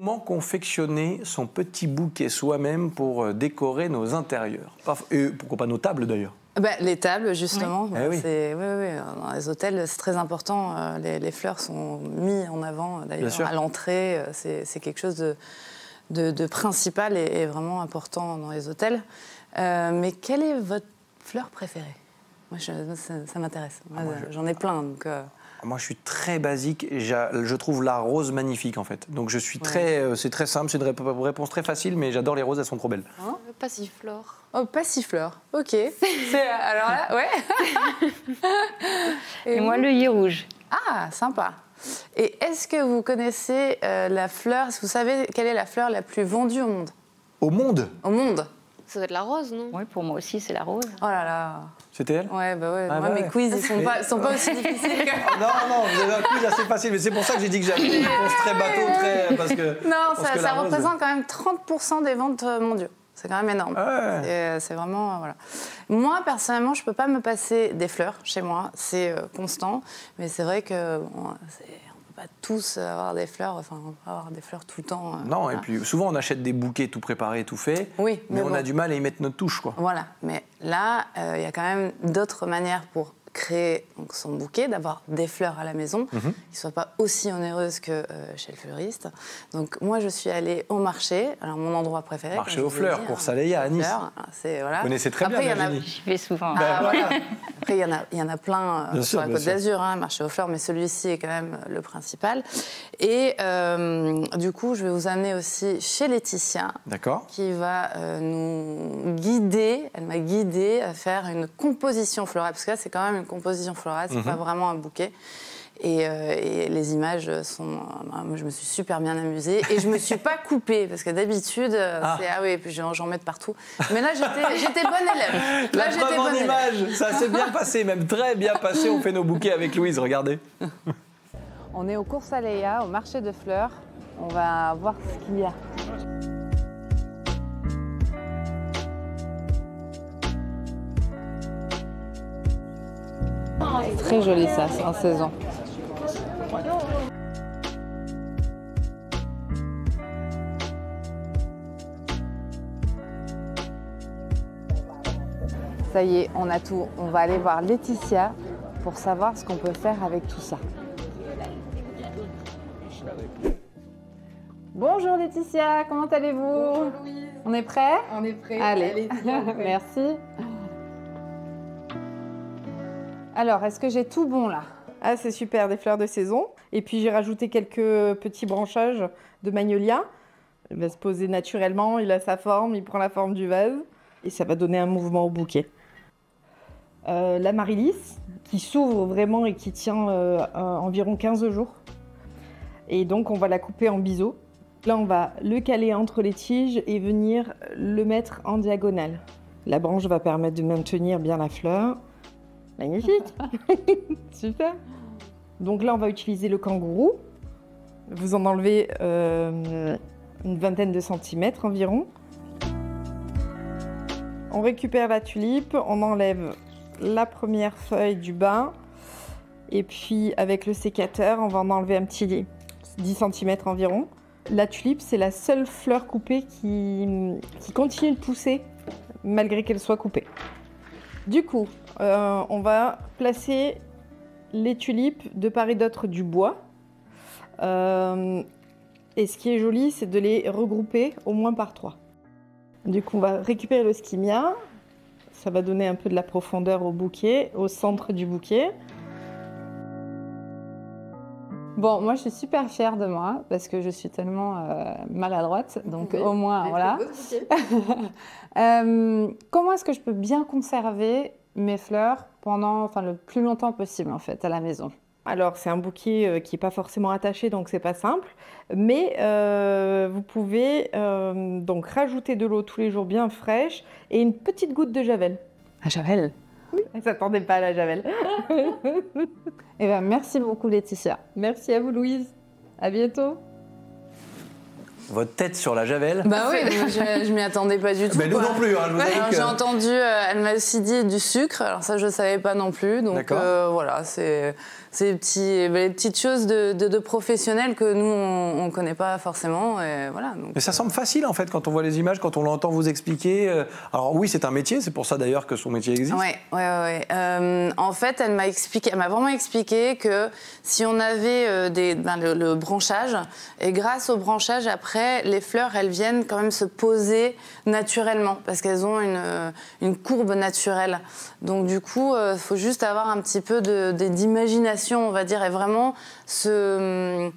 Comment confectionner son petit bouquet soi-même pour décorer nos intérieurs? Et pourquoi pas nos tables d'ailleurs? Les tables, justement. Oui. Oui. Dans les hôtels, c'est très important. Les fleurs sont mises en avant, d'ailleurs, à l'entrée. C'est quelque chose de principal et vraiment important dans les hôtels. Mais quelle est votre fleur préférée? Moi, ça m'intéresse. J'en ai plein, donc... Moi, je suis très basique et je trouve la rose magnifique, en fait. Donc, je suis c'est très simple, c'est une réponse très facile, mais j'adore les roses, elles sont trop belles. Hein, passiflore. Oh, passiflore, ok. Alors là, ouais. Et moi, l'œillet rouge. Ah, sympa. Et est-ce que vous connaissez la fleur, est-ce que vous savez quelle est la fleur la plus vendue au monde? Au monde? Au monde. Ça doit être la rose, non? Oui, pour moi aussi, c'est la rose. Oh là là. C'était elle? Ouais, ouais. Ah, moi, mes quiz, ils sont pas aussi difficiles que... Non, vous avez un quiz assez facile, mais c'est pour ça que j'ai dit que j'avais une réponse très bateau, parce que... Non, ça représente quand même 30% des ventes mondiaux. C'est quand même énorme. Ouais. C'est vraiment... voilà. Moi, personnellement, je ne peux pas me passer des fleurs chez moi. C'est constant. Mais c'est vrai que... on ne peut pas tous avoir des fleurs. Enfin, on peut avoir des fleurs tout le temps. Non, et puis souvent, on achète des bouquets tout préparés, tout faits. Oui, mais on a du mal à y mettre notre touche, quoi. Voilà. Mais là, il y a quand même d'autres manières pour créer donc, son bouquet, d'avoir des fleurs à la maison, qui ne soient pas aussi onéreuses que chez le fleuriste. Donc moi, je suis allée au marché, alors mon endroit préféré. Marché aux fleurs, Cours Saléya à Nice. Voilà. Vous connaissez très bien, Virginie. J'y vais souvent. Voilà. Après, il y en a plein sur la Côte d'Azur, marché aux fleurs, mais celui-ci est quand même le principal. Et du coup, je vais vous amener aussi chez Laetitia, qui va nous guider, elle m'a guidée à faire une composition florale, parce que là, c'est quand même une composition florale, c'est pas vraiment un bouquet. Et les images sont... moi, je me suis super bien amusée. Et je me suis pas coupée, parce que d'habitude, puis j'en mets de partout. Mais là, j'étais bonne élève. La preuve en image, ça s'est bien passé, même très bien passé. On fait nos bouquets avec Louise, regardez. On est au Cours Saléya, au marché de fleurs. On va voir ce qu'il y a. C'est très joli ça, c'est en saison. Ça y est, on a tout. On va aller voir Laetitia pour savoir ce qu'on peut faire avec tout ça. Bonjour Laetitia, comment allez-vous? Bonjour Louise. On est prêt? On est prêt. Allez, merci. Alors, est-ce que j'ai tout bon là? Ah, c'est super, des fleurs de saison. Et puis j'ai rajouté quelques petits branchages de magnolia. Il va se poser naturellement, il a sa forme, il prend la forme du vase. Et ça va donner un mouvement au bouquet. L'amaryllis, qui s'ouvre vraiment et qui tient environ 15 jours. Et donc on va la couper en biseaux. Là, on va le caler entre les tiges et venir le mettre en diagonale. La branche va permettre de maintenir bien la fleur. Magnifique. Super. Donc là, on va utiliser le kangourou. Vous en enlevez une vingtaine de centimètres environ. On récupère la tulipe, on enlève la première feuille du bas. Et puis, avec le sécateur, on va en enlever un petit 10 centimètres environ. La tulipe, c'est la seule fleur coupée qui continue de pousser malgré qu'elle soit coupée. Du coup, on va placer les tulipes de part et d'autre du bois. Et ce qui est joli, c'est de les regrouper au moins par 3. Du coup, on va récupérer le skimia. Ça va donner un peu de la profondeur au bouquet, au centre du bouquet. Bon, moi, je suis super fière de moi parce que je suis tellement maladroite. Donc, au moins, voilà. Comment est-ce que je peux bien conserver mes fleurs pendant, le plus longtemps possible, en fait, à la maison? Alors, c'est un bouquet qui n'est pas forcément attaché, donc c'est pas simple. Mais vous pouvez donc rajouter de l'eau tous les jours bien fraîche et une petite goutte de javel. La javel? Oui, elle ne s'attendait pas à la javel. Eh bien, merci beaucoup, Laetitia. Merci à vous, Louise. À bientôt. Votre tête sur la javel? Bah oui, je m'y attendais pas du tout. Mais nous non plus. Hein, j'ai entendu, elle m'a aussi dit du sucre, alors ça je savais pas non plus. Donc voilà, c'est les petites choses de professionnels que nous, on ne connaît pas forcément. Et voilà, donc, mais ça semble facile, en fait, quand on voit les images, quand on l'entend vous expliquer. Alors oui, c'est un métier, c'est pour ça d'ailleurs que son métier existe. Oui. En fait, elle m'a vraiment expliqué que si on avait le branchage, et grâce au branchage, après, les fleurs, elles viennent quand même se poser naturellement, parce qu'elles ont une courbe naturelle. Donc du coup, il faut juste avoir un petit peu d'imagination, on va dire, et vraiment se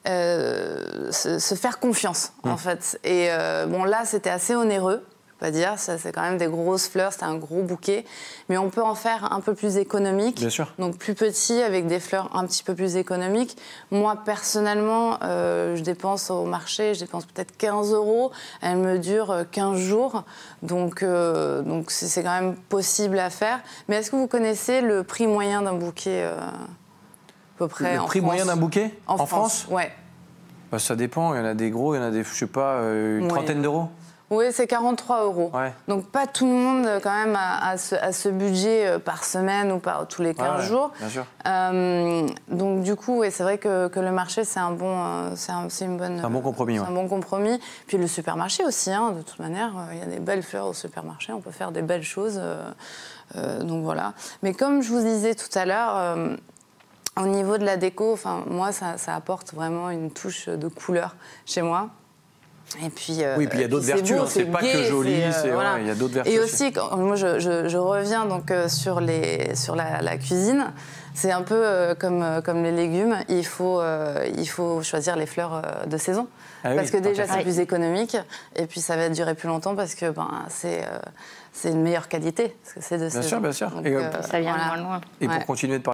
faire confiance, en fait. Et bon, là, c'était assez onéreux. Pas dire, ça c'est quand même des grosses fleurs, c'est un gros bouquet, mais on peut en faire un peu plus économique. Bien sûr. Donc plus petit avec des fleurs un petit peu plus économiques. Moi personnellement, je dépense au marché, je dépense peut-être 15 €. Elle me dure 15 jours, donc c'est quand même possible à faire. Mais est-ce que vous connaissez le prix moyen d'un bouquet à peu près en France ? Le prix moyen d'un bouquet en France ? Ouais. Bah, ça dépend, il y en a des gros, il y en a des, je sais pas, une trentaine d'euros. Oui, c'est 43 €. Ouais. Donc pas tout le monde quand même a ce budget par semaine ou tous les 15 jours. Bien sûr. Donc du coup, ouais, c'est vrai que le marché c'est un bon compromis. C'est un bon compromis. Puis le supermarché aussi, de toute manière, il y a des belles fleurs au supermarché, on peut faire des belles choses. Donc voilà. Mais comme je vous disais tout à l'heure. Au niveau de la déco, moi, ça apporte vraiment une touche de couleur chez moi. Et puis, oui, puis il y a d'autres vertus, c'est pas que joli, voilà. Il y a d'autres vertus. Et aussi, moi je reviens donc sur la cuisine, c'est un peu comme les légumes, il faut choisir les fleurs de saison. Parce que déjà c'est plus économique, et puis ça va durer plus longtemps parce que c'est une meilleure qualité, parce que c'est de saison. Bien sûr. Donc, ça vient de loin. Et pour continuer de parler